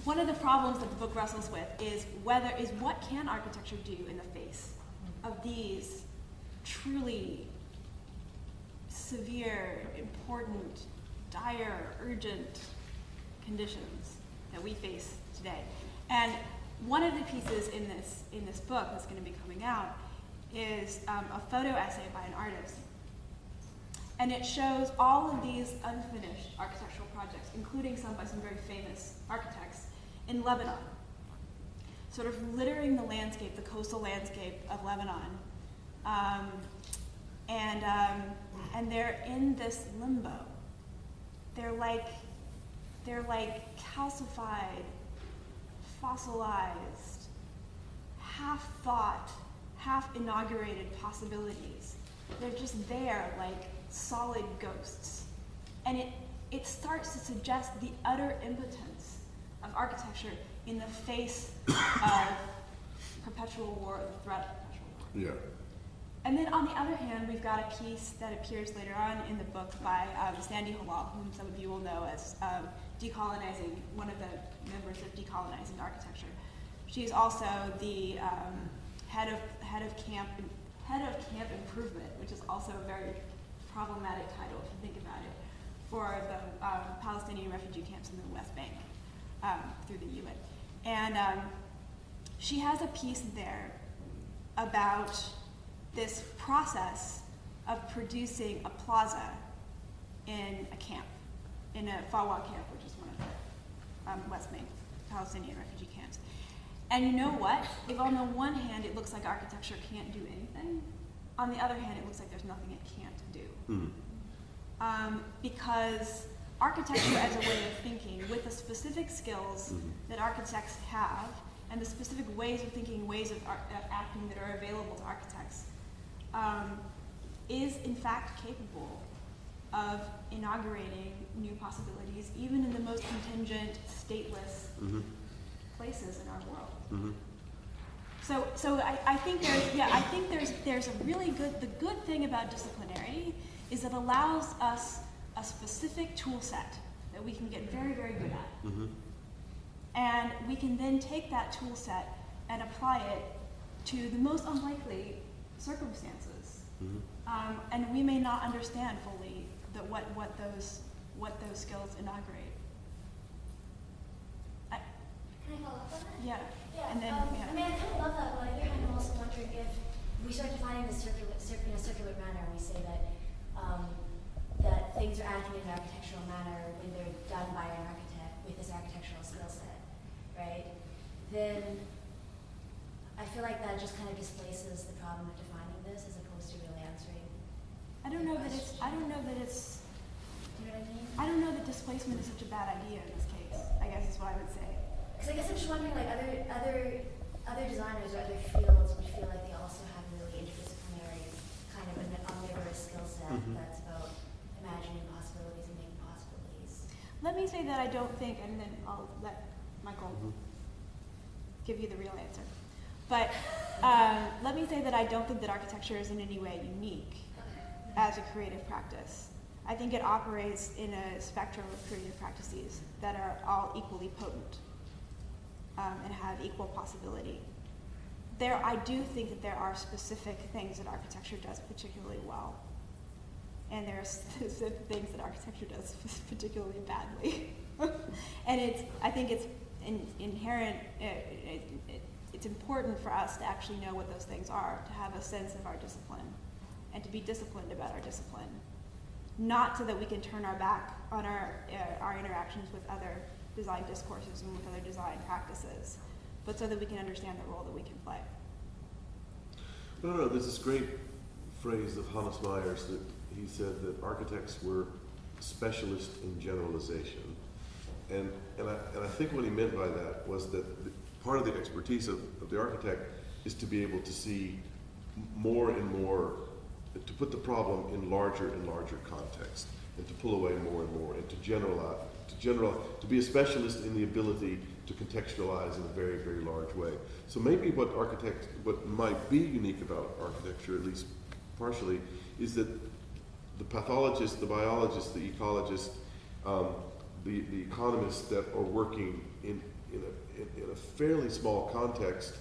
one of the problems that the book wrestles with is what can architecture do in the face of these truly severe, important, dire, urgent conditions that we face today. And one of the pieces in this book that's going to be coming out is a photo essay by an artist. And it shows all of these unfinished architectural projects, including some by some very famous architects in Lebanon, sort of littering the landscape, the coastal landscape of Lebanon. And they're in this limbo. They're like calcified, fossilized, half-thought, half-inaugurated possibilities. They're just there like solid ghosts. And it starts to suggest the utter impotence of architecture in the face of perpetual war, the threat of perpetual war. Yeah. And then on the other hand, we've got a piece that appears later on in the book by Sandy Halal, whom some of you will know as decolonizing, one of the members of Decolonizing Architecture. She's also the head of camp improvement, which is also a very problematic title if you think about it, for the Palestinian refugee camps in the West Bank through the UN. And she has a piece there about this process of producing a plaza in a camp, in a Fawa camp, which is one of the West Bank Palestinian refugee camps. And you know what? If on the one hand it looks like architecture can't do anything, on the other hand it looks like there's nothing it can't do. Because architecture as a way of thinking, with the specific skills that architects have, and the specific ways of thinking, ways of acting that are available to architects, is in fact capable of inaugurating new possibilities, even in the most contingent, stateless places in our world. So I think there's a really good, the good thing about disciplinarity is it allows us a specific tool set that we can get very, very good at. And we can then take that tool set and apply it to the most unlikely circumstances. And we may not understand fully what those skills inaugurate. Can I follow up on that? Yeah. Yeah. And then, I mean, I kind of love that, but on the other hand, I'm also wondering if we start defining this in a circular manner, and we say that that things are acting in an architectural manner when they're done by an architect with this architectural skill set, right? Then I feel like that just kind of displaces the problem of defining this as opposed to really answering. I don't know that it's. Do you know what I mean? I don't know that displacement is such a bad idea in this case, I guess is what I would say. Because I guess I'm just wondering, like other designers or other fields would feel like they also have a really interdisciplinary kind of an omnivorous skill set that's about imagining possibilities and making possibilities. Let me say that I don't think, and then I'll let Michael give you the real answer. But let me say that I don't think that architecture is in any way unique as a creative practice. I think it operates in a spectrum of creative practices that are all equally potent and have equal possibility. I do think that there are specific things that architecture does particularly well, and there are specific things that architecture does particularly badly. And I think it's inherent. It's important for us to actually know what those things are, to have a sense of our discipline, and to be disciplined about our discipline. Not so that we can turn our back on our interactions with other design discourses and with other design practices, but so that we can understand the role that we can play. No, there's this great phrase of Hannes Meyer's that he said that architects were specialists in generalization. And I think what he meant by that was that part of the expertise of the architect is to be able to see more and more, to put the problem in larger and larger context, and to pull away more and more, and to generalize, to be a specialist in the ability to contextualize in a very, very large way. So maybe what might be unique about architecture, at least partially, is that the pathologists, the biologists, the ecologists, the economists that are working in a fairly small context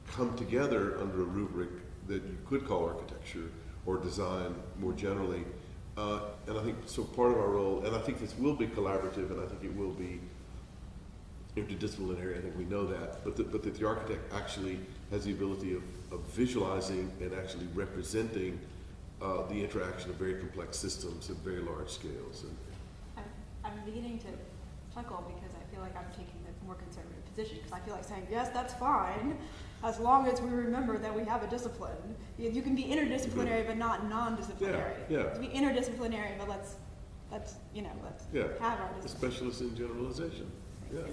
come together under a rubric that you could call architecture or design more generally. And I think so part of our role, and I think this will be collaborative, and I think it will be interdisciplinary, I think we know that, but that the architect actually has the ability of visualizing and actually representing the interaction of very complex systems at very large scales. I'm beginning to chuckle because I feel like I'm taking the more conservative position, because I feel like saying, yes, that's fine, as long as we remember that we have a discipline. You can be interdisciplinary but not non-disciplinary. Yeah. To be interdisciplinary, but let's have our discipline. A specialist in generalization. Yeah.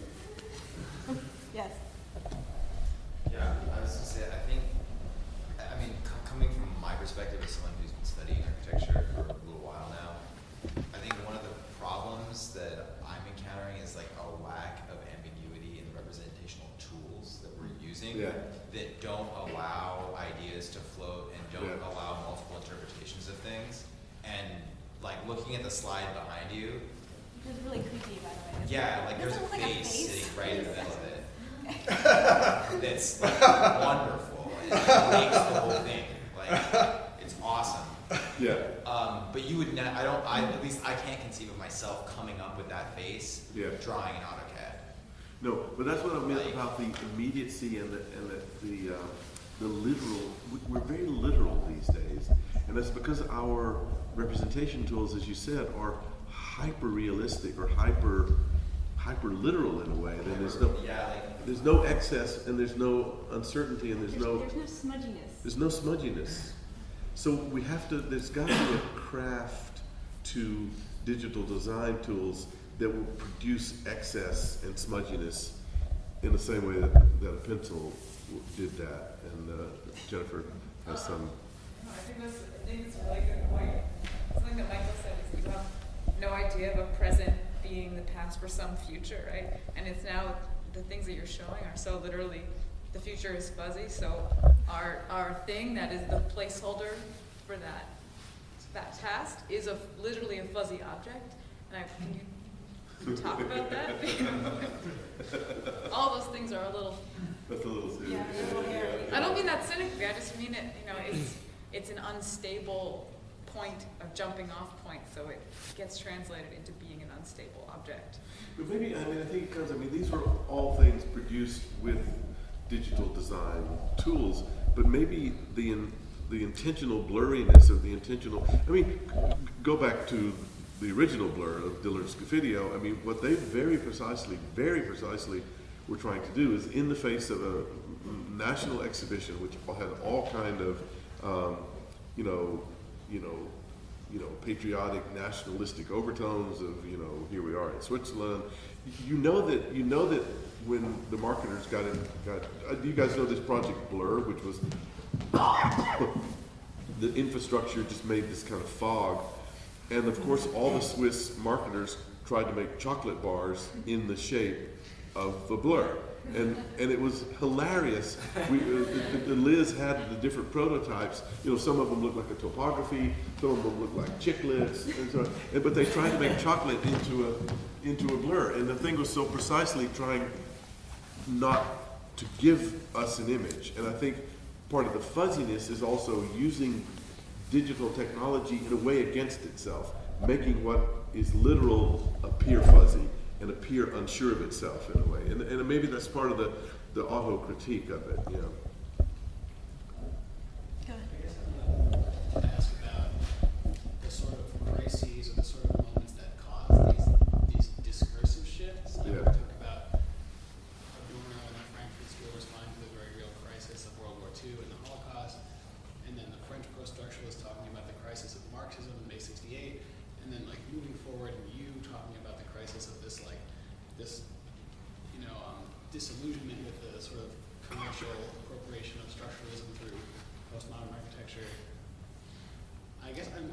Yes. Yeah, I was going to say, I mean, coming from my perspective as someone who's been studying architecture for a little while now, I think one of the problems that I'm encountering is like a lack of ambiguity in the representational tools that we're using that don't allow ideas to float and don't allow multiple interpretations of things. And like looking at the slide behind you, Which is really creepy, by the way. yeah, like there's a Doesn't it look like a face face? sitting right in the middle of it. That's like wonderful. It makes the whole thing like it's awesome. Yeah. But you would not. At least I can't conceive of myself coming up with that face, drawing in AutoCAD. No, but that's what I meant about the immediacy and the literal. We're very literal these days, and that's because our representation tools, as you said, are hyper realistic or hyper literal in a way. Then there's no excess, and there's no uncertainty, and there's no smudginess. There's no smudginess. So we have to. There's got to be a craft to digital design tools that will produce excess and smudginess in the same way that a pencil did that. And Jennifer has some. I think it's a really good point. Something that Michael said is we have no idea of a present being the past for some future, right? And it's now the things that you're showing are so literally, the future is fuzzy, so our thing that is the placeholder for that task is literally a fuzzy object. And can you talk about that? All those things are a little. That's a little serious. I don't mean that cynically. I just mean it. It's an unstable point, a jumping off point, so it gets translated into being an unstable object. But maybe I think it comes. These are all things produced with digital design tools, but maybe the intentional blurriness of the intentional. Go back to the original blur of Dillard's Scofidio. What they very precisely were trying to do is, in the face of a national exhibition, which had all kind of, patriotic, nationalistic overtones of, here we are in Switzerland. You know that when the marketers you guys know this Project Blur, which was the infrastructure just made this kind of fog. And of course, all the Swiss marketers tried to make chocolate bars in the shape of the blur. And it was hilarious. Liz had the different prototypes. Some of them looked like a topography, some of them looked like chiclets, and so on. But they tried to make chocolate into a blur. And the thing was so precisely trying not to give us an image. And I think part of the fuzziness is also using digital technology in a way against itself, making what is literal appear fuzzy and appear unsure of itself in a way. And maybe that's part of the auto-critique of it, Go ahead. I guess ask about the sort of crises or the sort of moments that cause these discursive shifts. We talk about Adorno and the Frankfurt School responding to the very real crisis of World War II and the Holocaust, and then the French post-structuralists talking about the crisis of Marxism disillusionment with the sort of commercial appropriation of structuralism through postmodern architecture. I guess I'm